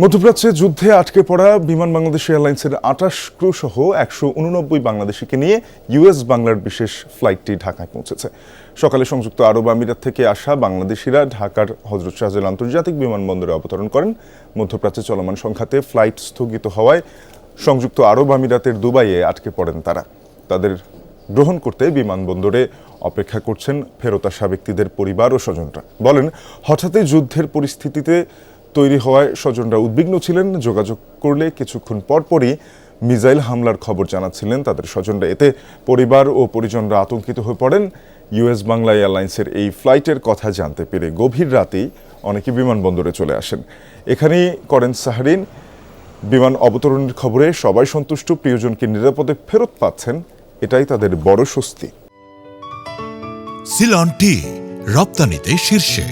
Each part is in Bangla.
মধ্যপ্রাচ্যে যুদ্ধে আটকে পড়া বিমান বাংলাদেশ এয়ারলাইন্সের ২৮ ক্রু সহ ১৮৯ বাংলাদেশিকে নিয়ে ইউএস বাংলার বিশেষ ফ্লাইটটি ঢাকায় পৌঁছেছে। সকালে সংযুক্ত আরব আমিরাত থেকে আসা বাংলাদেশিরা ঢাকার হযরত শাহজালাল আন্তর্জাতিক বিমানবন্দরে অবতরণ করেন। মধ্যপ্রাচ্যে চলমান সংঘাতে ফ্লাইট স্থগিত হওয়ায় সংযুক্ত আরব আমিরাতের দুবাইয়ে আটকে পড়েন তারা। তাদের গ্রহণ করতে বিমানবন্দরে অপেক্ষা করছেন ফেরত আসা ব্যক্তিদের পরিবার ও স্বজনরা। বলেন, হঠাৎই যুদ্ধের পরিস্থিতিতে তৈরি হওয়ায় স্বজনরা উদ্বিগ্ন ছিলেন। যোগাযোগ করলে কিছুক্ষণ পরপরই মিসাইল হামলার খবর জানাচ্ছিলেন তাদের স্বজনরা। এতে পরিবার ও পরিজনরা আতঙ্কিত হয়ে পড়েন। ইউএস বাংলা এয়ারলাইন্সের এই ফ্লাইটের কথা জানতে পেরে গভীর রাতেই অনেকে বিমানবন্দরে চলে আসেন। এখানেই করেন সাহারিন। বিমান অবতরণের খবরে সবাই সন্তুষ্ট, প্রিয়জনকে নিরাপদে ফেরত পাচ্ছেন, এটাই তাদের বড় স্বস্তি। সিলন টি রপ্তানিতে শীর্ষে।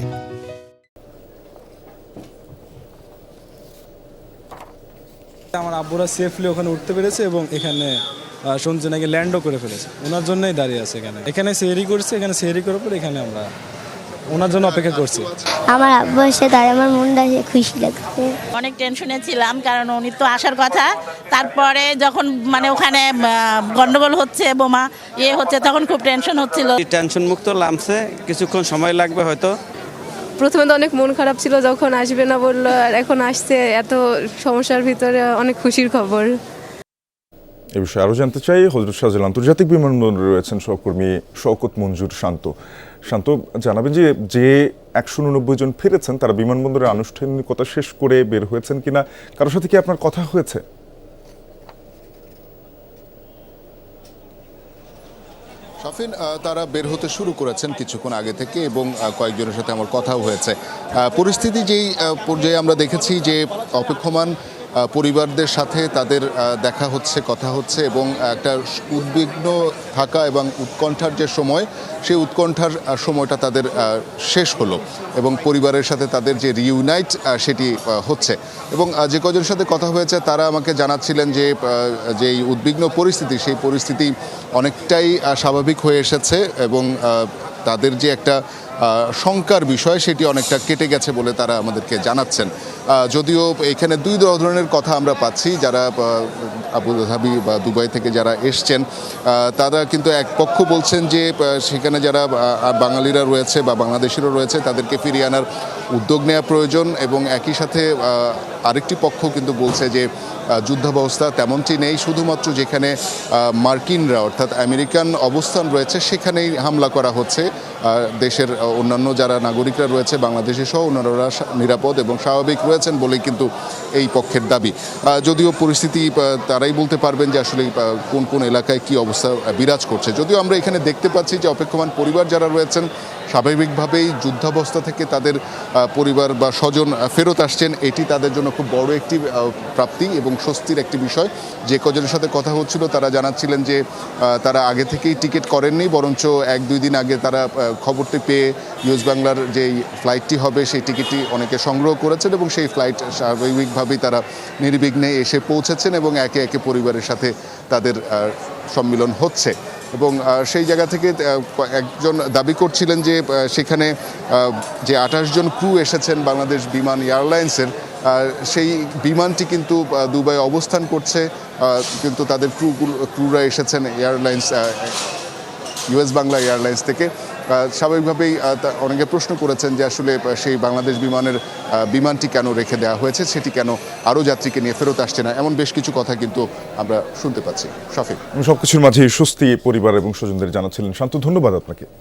আমার আব্বুরা সেফলি ওখানে উঠতে পেরেছে এবং এখানে শুনছে নাকি ল্যান্ডও করে ফেলেছে। ওনার জন্যই দাঁড়িয়ে আছে এখানে সেহরি করছে। এখানে সেহরি করার পর এখানে আমরা ওনার জন্য অপেক্ষা করছি। আমার আব্বু এসে তাই আমার মনটা খুশি লাগছে। অনেক টেনশনে ছিলাম, কারণ উনি তো আসার কথা। তারপরে যখন ওখানে গন্ডগোল হচ্ছে, বোমা হচ্ছে, তখন খুব টেনশন হচ্ছিল। টেনশন মুক্ত নামছে, কিছুক্ষণ সময় লাগবে হয়তো। প্রথমে তো অনেক মন খারাপ ছিল যখন আসবে না বললো, আর এখন আসছে। এত সমস্যার ভিতরে অনেক খুশির খবর। এ বিষয়ে আরও জানতে চাই, হযরত শাহজালাল আন্তর্জাতিক বিমানবন্দরে রয়েছেন সহকর্মী শওকত মঞ্জুর শান্ত। শান্ত, জানাবেন যে ১৮৯ জন ফিরেছেন, তারা বিমানবন্দরের আনুষ্ঠানিকতা শেষ করে বের হয়েছেন কিনা, কারোর সাথে কি আপনার কথা হয়েছে? শাফিন, তারা বের হতে শুরু করেছেন কিছুক্ষণ আগে থেকে এবং কয়েকজনের সাথে আমার কথাও হয়েছে। পরিস্থিতি যেই পর্যায়ে আমরা দেখেছি যে অপেক্ষমান পরিবারদের সাথে তাদের দেখা হচ্ছে, কথা হচ্ছে এবং একটা উদ্বিগ্ন থাকা এবং উৎকণ্ঠার যে সময়, সেই উৎকণ্ঠার সময়টা তাদের শেষ হলো এবং পরিবারের সাথে তাদের যে রিইউনাইট সেটি হচ্ছে। এবং যে কজনের সাথে কথা হয়েছে তারা আমাকে জানাচ্ছিলেন যে এই উদ্বিগ্ন পরিস্থিতি, সেই পরিস্থিতি অনেকটাই স্বাভাবিক হয়ে এসেছে এবং তাদের যে একটা শঙ্কার বিষয় সেটি অনেকটা কেটে গেছে বলে তারা আমাদেরকে জানাচ্ছেন। যদিও এখানে দুই ধরনের কথা আমরা পাচ্ছি, যারা আবুধাবি বা দুবাই থেকে যারা এসছেন তারা কিন্তু এক পক্ষ বলছেন যে সেখানে যারা বাঙালিরা রয়েছে বা বাংলাদেশিরা রয়েছে তাদেরকে ফিরিয়ে আনার উদ্যোগ নেওয়া প্রয়োজন, এবং একই সাথে আরেকটি পক্ষ কিন্তু বলছে যে যুদ্ধাবস্থা তেমনটি নেই, শুধুমাত্র যেখানে মার্কিনরা অর্থাৎ আমেরিকান অবস্থান রয়েছে সেখানেই হামলা করা হচ্ছে। দেশের অন্যান্য যারা নাগরিকরা রয়েছে বাংলাদেশে সহ অন্যান্যরা নিরাপদ এবং স্বাভাবিক রয়েছেন বলেই কিন্তু এই পক্ষের দাবি। যদিও পরিস্থিতি তারাই বলতে পারবেন যে আসলে কোন কোন এলাকায় কি অবস্থা বিরাজ করছে। যদিও আমরা এখানে দেখতে পাচ্ছি যে অপেক্ষমান পরিবার যারা রয়েছেন স্বাভাবিকভাবেই যুদ্ধাবস্থা থেকে তাদের পরিবার বা স্বজন ফেরত আসছেন, এটি তাদের জন্য খুব বড় একটি প্রাপ্তি এবং স্বস্তির একটি বিষয়। যে কজনের সাথে কথা হচ্ছিল তারা জানাচ্ছিলেন যে তারা আগে থেকেই টিকিট করেননি, বরঞ্চ ১-২ দিন আগে তারা খবরটি পেয়ে ইউএস বাংলার যেই ফ্লাইটটি হবে সেই টিকিটটি অনেকে সংগ্রহ করেছেন এবং সেই ফ্লাইট স্বাভাবিকভাবেই তারা নির্বিঘ্নে এসে পৌঁছেছেন এবং একে একে পরিবারের সাথে তাদের সম্মিলন হচ্ছে। এবং সেই জায়গা থেকে একজন দাবি করছিলেন যে সেখানে যে ২৮ জন ক্রু এসেছেন বাংলাদেশ বিমান এয়ারলাইন্সের, সেই বিমানটি কিন্তু দুবাই অবস্থান করছে, কিন্তু তাদের ক্রুরা এসেছেন এয়ারলাইন্স ইউএস বাংলা এয়ারলাইন্স থেকে। স্বাভাবিকভাবেই অনেকে প্রশ্ন করেছেন যে আসলে সেই বাংলাদেশ বিমানটি কেন রেখে দেওয়া হয়েছে, সেটি কেন আরও যাত্রীকে নিয়ে ফেরত আসছে না, এমন বেশ কিছু কথা কিন্তু আমরা শুনতে পাচ্ছি। শফিক, সবকিছুর মাঝে স্বস্তি পরিবার এবং স্বজনদের জানাচ্ছিলেন শান্ত। ধন্যবাদ আপনাকে।